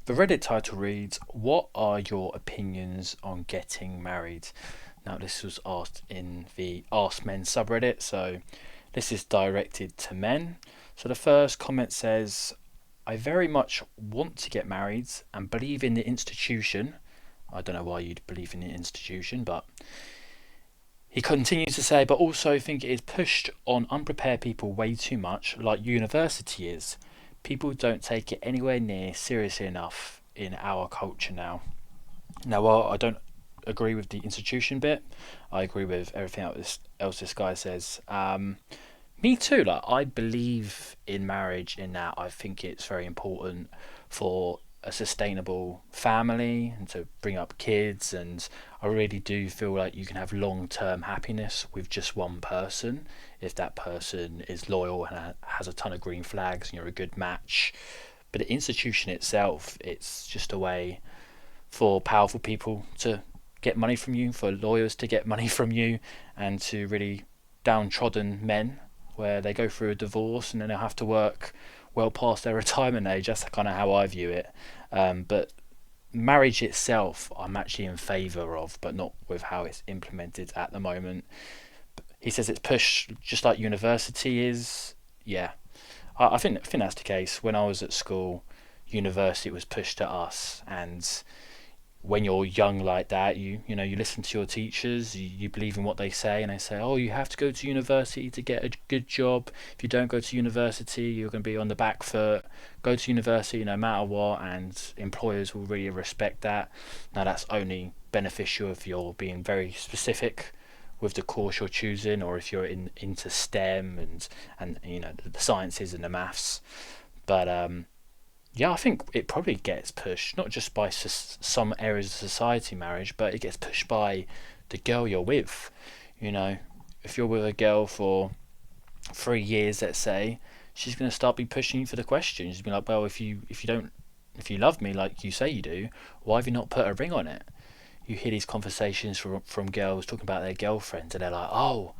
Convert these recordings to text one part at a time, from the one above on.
The Reddit title reads, "What are your opinions on getting married?" Now, this was asked in the AskMen SubReddit, so this is directed to men. So the first comment says, "I very much want to get married and believe in the institution." I don't know why you'd believe in the institution, but he continues to say, "but also think it is pushed on unprepared people way too much, like university is. People don't take it anywhere near seriously enough in our culture now." Now, while I don't agree with the institution bit, I agree with everything else this guy says. Me too. Like, I believe in marriage in that I think it's very important for a sustainable family and to bring up kids, and I really do feel like you can have long-term happiness with just one person if that person is loyal and has a ton of green flags and you're a good match. But the institution itself, it's just a way for powerful people to get money from you, for lawyers to get money from you, and to really downtrodden men where they go through a divorce and then they'll have to work well past their retirement age. That's kind of how I view it. But marriage itself, I'm actually in favour of, but not with how it's implemented at the moment. He says it's pushed just like university is. Yeah, I think that's the case. When I was at school, university was pushed to us, and when you're young like that, you know you listen to your teachers, you believe in what they say, and they say, oh, you have to go to university to get a good job. If you don't go to university, you're going to be on the back foot. Go to university no matter what, and employers will really respect that. Now, that's only beneficial if you're being very specific with the course you're choosing, or if you're into STEM and you know the sciences and the maths. But yeah, I think it probably gets pushed not just by some areas of society, marriage, but it gets pushed by the girl you're with. You know, if you're with a girl for 3 years, let's say, she's going to start be pushing you for the question. She's be like, well, if you love me like you say you do, why have you not put a ring on it? You hear these conversations from girls talking about their girlfriends, and they're like, oh,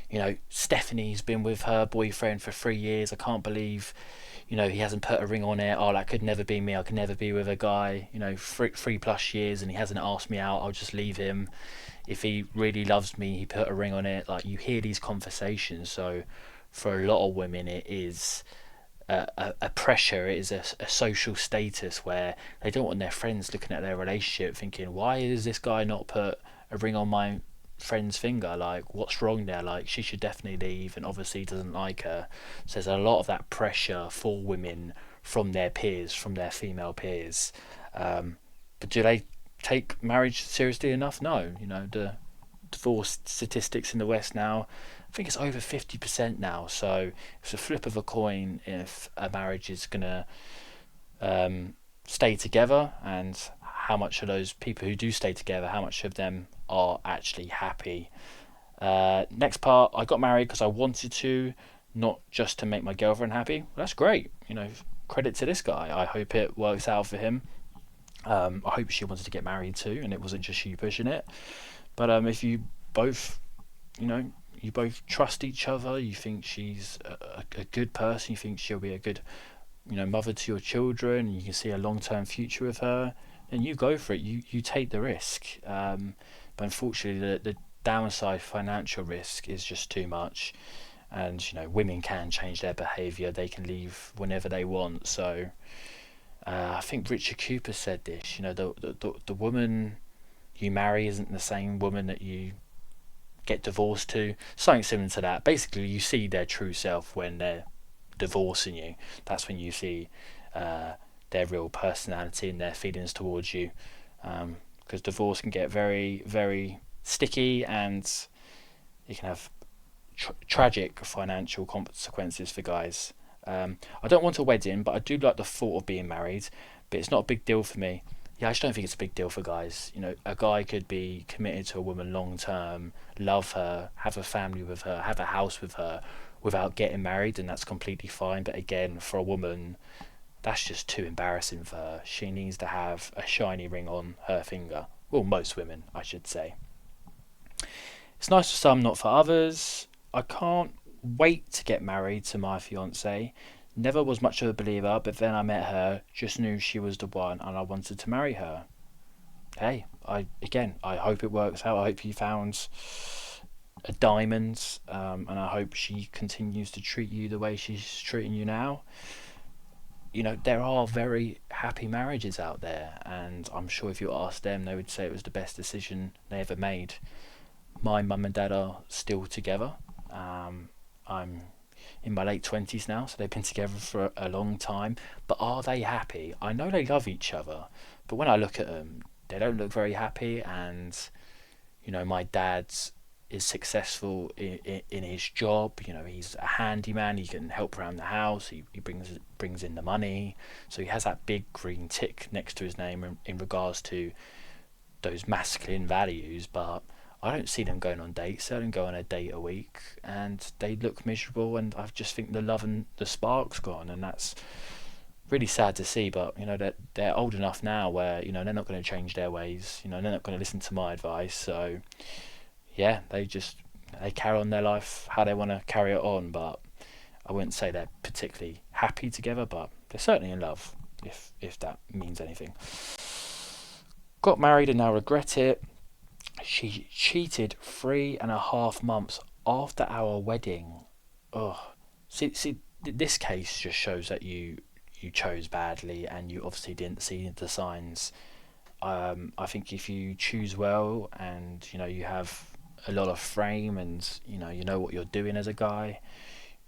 you know, Stephanie's been with her boyfriend for 3 years. I can't believe, you know, he hasn't put a ring on it. Oh, that could never be me. I could never be with a guy, you know, 3+ years and he hasn't asked me out. I'll just leave him. If he really loves me, he put a ring on it. Like, you hear these conversations. So for a lot of women, it is a pressure. It is a social status where they don't want their friends looking at their relationship thinking, why does this guy not put a ring on my friend's finger? Like, what's wrong there? Like, she should definitely leave, and obviously doesn't like her. So there's a lot of that pressure for women from their peers, from their female peers. But do they take marriage seriously enough? No. You know, the divorce statistics in the West now, I think it's over 50% now. So it's a flip of a coin if a marriage is gonna stay together, and how much of those people who do stay together, how much of them are actually happy. Next part, I got married because I wanted to, not just to make my girlfriend happy. Well, that's great. You know, credit to this guy. I hope it works out for him. I hope she wanted to get married too, and it wasn't just you pushing it. But if you both, you know, you both trust each other, you think she's a good person, you think she'll be a good, you know, mother to your children, and you can see a long-term future with her, then you go for it. You take the risk. But unfortunately, the downside financial risk is just too much. And, you know, women can change their behaviour. They can leave whenever they want. So I think Richard Cooper said this. You know, the woman you marry isn't the same woman that you get divorced to. Something similar to that. Basically, you see their true self when they're divorcing you. That's when you see their real personality and their feelings towards you. Because divorce can get very, very sticky, and it can have tragic financial consequences for guys. I don't want a wedding, but I do like the thought of being married, but it's not a big deal for me. Yeah, I just don't think it's a big deal for guys. You know, a guy could be committed to a woman long term, love her, have a family with her, have a house with her, without getting married, and that's completely fine. But again, for a woman, that's just too embarrassing for her. She needs to have a shiny ring on her finger. Well, most women, I should say. It's nice for some, not for others. I can't wait to get married to my fiance. Never was much of a believer, but then I met her, just knew she was the one, and I wanted to marry her. Hey, I hope it works out. I hope you found a diamond, and I hope she continues to treat you the way she's treating you now. There are very happy marriages out there, and I'm sure if you asked them, they would say it was the best decision they ever made. My mum and dad are still together. I'm in my late 20s now, so they've been together for a long time. But are they happy? I know they love each other, but when I look at them, they don't look very happy. And my dad's is successful in his job. He's a handyman. He can help around the house. He brings in the money. So he has that big green tick next to his name in regards to those masculine values. But I don't see them going on dates. They don't go on a date a week, and they look miserable. And I just think the love and the spark's gone, and that's really sad to see. But they're old enough now where they're not going to change their ways. They're not going to listen to my advice. So yeah, they carry on their life how they want to carry it on. But I wouldn't say they're particularly happy together, but they're certainly in love, if that means anything. Got married and now regret it. She cheated 3.5 months after our wedding. Oh, see, this case just shows that you chose badly, and you obviously didn't see the signs. I think if you choose well, and you have a lot of frame, and you know what you're doing as a guy,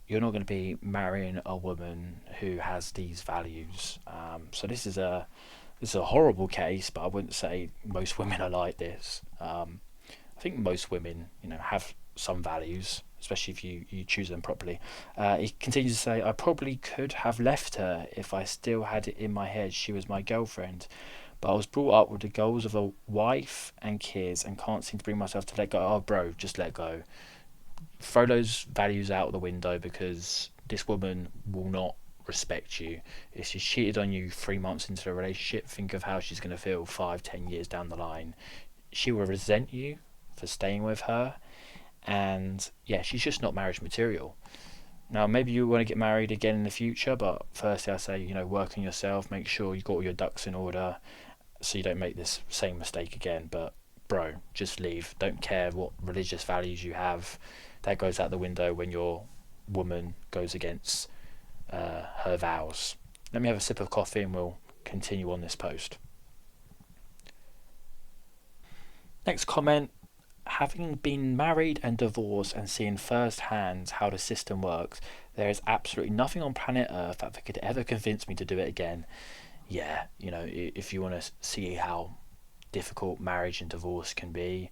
you're not going to be marrying a woman who has these values. So this is a horrible case, but I wouldn't say most women are like this. I think most women, have some values, especially if you choose them properly. He continues to say, I probably could have left her if I still had it in my head she was my girlfriend. But I was brought up with the goals of a wife and kids, and can't seem to bring myself to let go. Oh, bro, just let go. Throw those values out the window, because this woman will not respect you. If she's cheated on you 3 months into the relationship, think of how she's going to feel 5-10 years down the line. She will resent you for staying with her, and yeah, she's just not marriage material. Now, maybe you want to get married again in the future, but firstly I say, work on yourself, make sure you got all your ducks in order, so you don't make this same mistake again. But bro, just leave. Don't care what religious values you have. That goes out the window when your woman goes against her vows. Let me have a sip of coffee and we'll continue on this post. Next comment. Having been married and divorced and seeing firsthand how the system works, there is absolutely nothing on planet Earth that could ever convince me to do it again. Yeah, if you want to see how difficult marriage and divorce can be,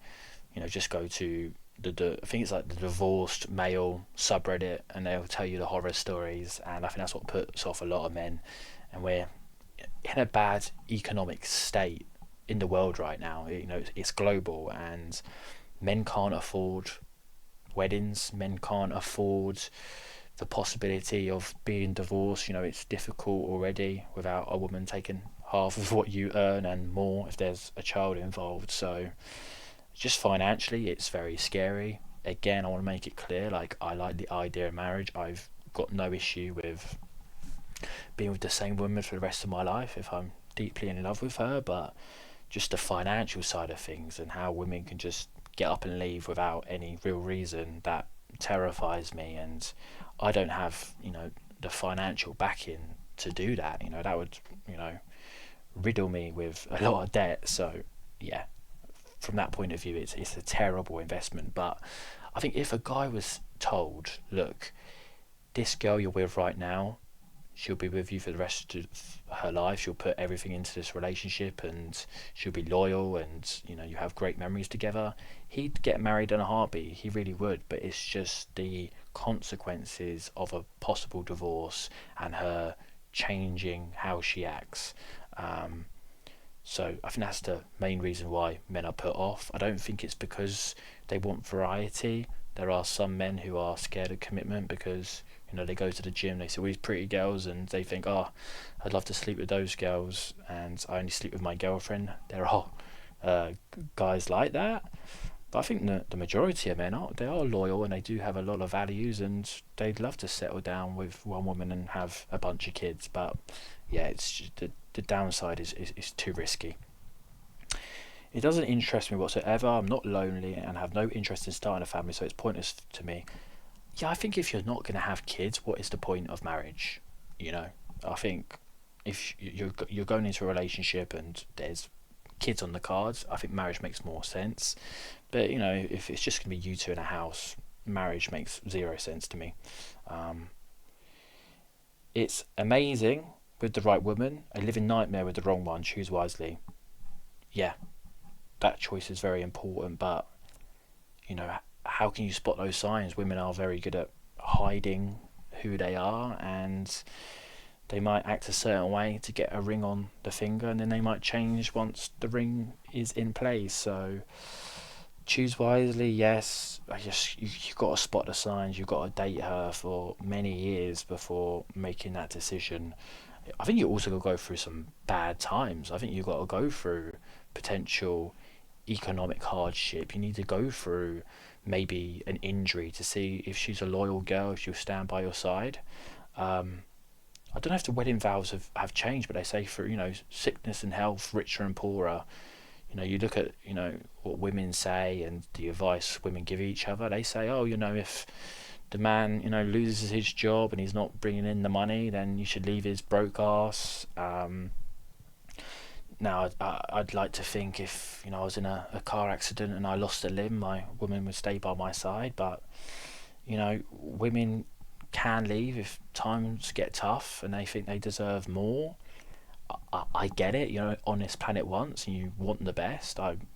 just go to I think it's like the divorced male subreddit, and they'll tell you the horror stories. And I think that's what puts off a lot of men. And we're in a bad economic state in the world right now. It's global, and men can't afford weddings. Men can't afford the possibility of being divorced. It's difficult already without a woman taking half of what you earn and more if there's a child involved. So just financially, it's very scary. Again, I want to make it clear, I like the idea of marriage. I've got no issue with being with the same woman for the rest of my life if I'm deeply in love with her. But just the financial side of things, and how women can just get up and leave without any real reason, that terrifies me. And I don't have the financial backing to do that. That would riddle me with a lot of debt. So yeah, from that point of view, it's a terrible investment. But I think if a guy was told, look, this girl you're with right now, she'll be with you for the rest of her life, she'll put everything into this relationship, and she'll be loyal, and you have great memories together, he'd get married in a heartbeat. He really would. But it's just the consequences of a possible divorce and her changing how she acts. So I think that's the main reason why men are put off. I don't think it's because they want variety. There are some men who are scared of commitment because they go to the gym, they see all these pretty girls, and they think, oh, I'd love to sleep with those girls, and I only sleep with my girlfriend. There are guys like that. But I think the majority of men are loyal, and they do have a lot of values, and they'd love to settle down with one woman and have a bunch of kids. But yeah, it's just the downside is too risky. It doesn't interest me whatsoever. I'm not lonely and have no interest in starting a family, so it's pointless to me. Yeah, I think if you're not going to have kids, what is the point of marriage? You know, I think if you're going into a relationship and there's kids on the cards, I think marriage makes more sense. But you know, if it's just going to be you two in a house, marriage makes zero sense to me. Um, it's amazing with the right woman, a living nightmare with the wrong one. Choose wisely. Yeah, that choice is very important, but you know, how can you spot those signs? Women are very good at hiding who they are, and they might act a certain way to get a ring on the finger, and then they might change once the ring is in place. So choose wisely, yes. I just you've got to spot the signs. You've got to date her for many years before making that decision. I think you also got to go through some bad times. I think you've got to go through potential economic hardship. You need to go through maybe an injury to see if she's a loyal girl, if she'll stand by your side. Um, I don't know if the wedding vows have changed, but they say for, you know, sickness and health, richer and poorer. You know, you look at, you know, what women say and the advice women give each other. They say, oh, you know, if the man, you know, loses his job and he's not bringing in the money, then you should leave his broke ass. Now, I'd like to think if, you know, I was in a car accident and I lost a limb, my woman would stay by my side. But, you know, women can leave if times get tough and they think they deserve more. I get it, you know, on this planet once and you want the best. I'm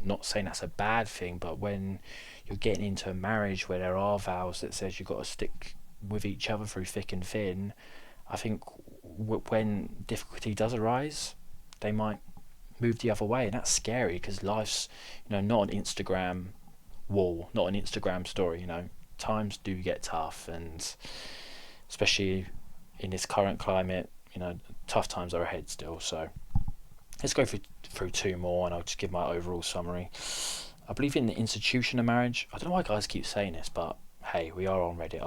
not saying that's a bad thing, but when you're getting into a marriage where there are vows that says you've got to stick with each other through thick and thin, I think when difficulty does arise, they might move the other way, and that's scary because life's, you know, not an Instagram wall, not an Instagram story. You know, times do get tough, and especially in this current climate, you know, tough times are ahead still. So let's go through two more, and I'll just give my overall summary. I believe in the institution of marriage. I don't know why guys keep saying this, but hey, we are on Reddit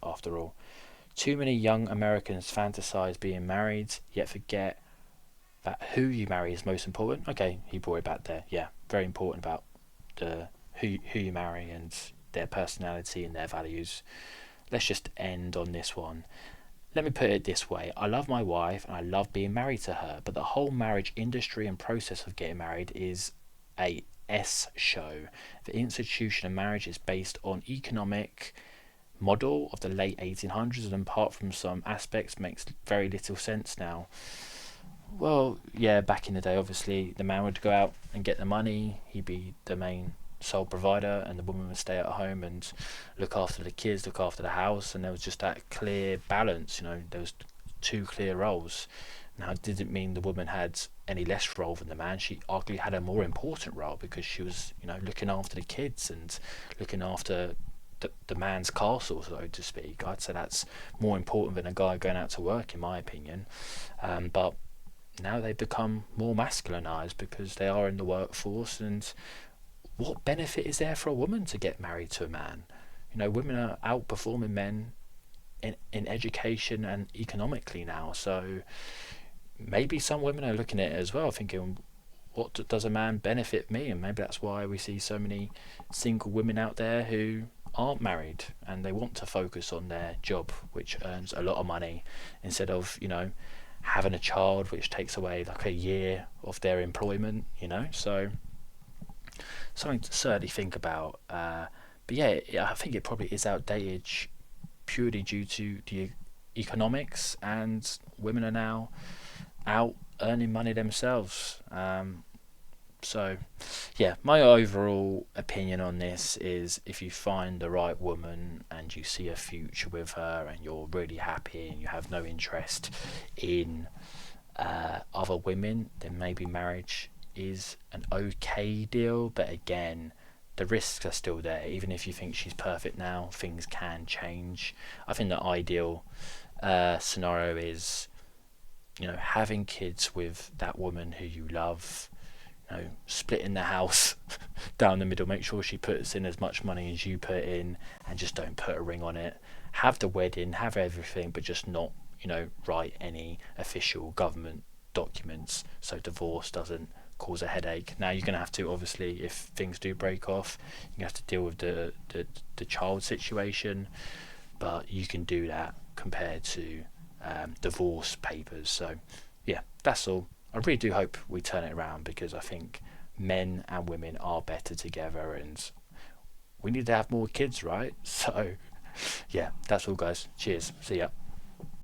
after all. Too many young Americans fantasize being married, yet forget that who you marry is most important. Okay, he brought it back there. Yeah, very important about the who you marry and their personality and their values. Let's just end on this one. Let me put it this way. I love my wife and I love being married to her, but the whole marriage industry and process of getting married is a S show. The institution of marriage is based on economic model of the late 1800s, and apart from some aspects makes very little sense now. Well, yeah, back in the day, obviously, the man would go out and get the money. He'd be the main sole provider, and the woman would stay at home and look after the kids, look after the house, and there was just that clear balance. You know, there was two clear roles. Now, it didn't mean the woman had any less role than the man. She arguably had a more important role because she was, you know, looking after the kids and looking after the man's castle, so to speak. I'd say that's more important than a guy going out to work, in my opinion. But now they've become more masculinized because they are in the workforce, and what benefit is there for a woman to get married to a man? You know, women are outperforming men in education and economically now, so maybe some women are looking at it as well, thinking, what does a man benefit me? And maybe that's why we see so many single women out there who aren't married and they want to focus on their job, which earns a lot of money, instead of, you know, having a child, which takes away like a year of their employment, you know. So something to certainly think about. But yeah, I think it probably is outdated purely due to the economics, and women are now out earning money themselves. So yeah, my overall opinion on this is, if you find the right woman and you see a future with her and you're really happy and you have no interest in other women, then maybe marriage is an okay deal. But again, the risks are still there. Even if you think she's perfect now, things can change. I think the ideal scenario is, you know, having kids with that woman who you love, splitting the house down the middle. Make sure she puts in as much money as you put in, and just don't put a ring on it. Have the wedding, have everything, but just not, write any official government documents, so divorce doesn't cause a headache. Now you're going to have to, obviously, if things do break off, you have to deal with the child situation, but you can do that compared to divorce papers. So yeah, that's all. I really do hope we turn it around, because I think men and women are better together, and we need to have more kids, right? So yeah, that's all, guys. Cheers. See ya.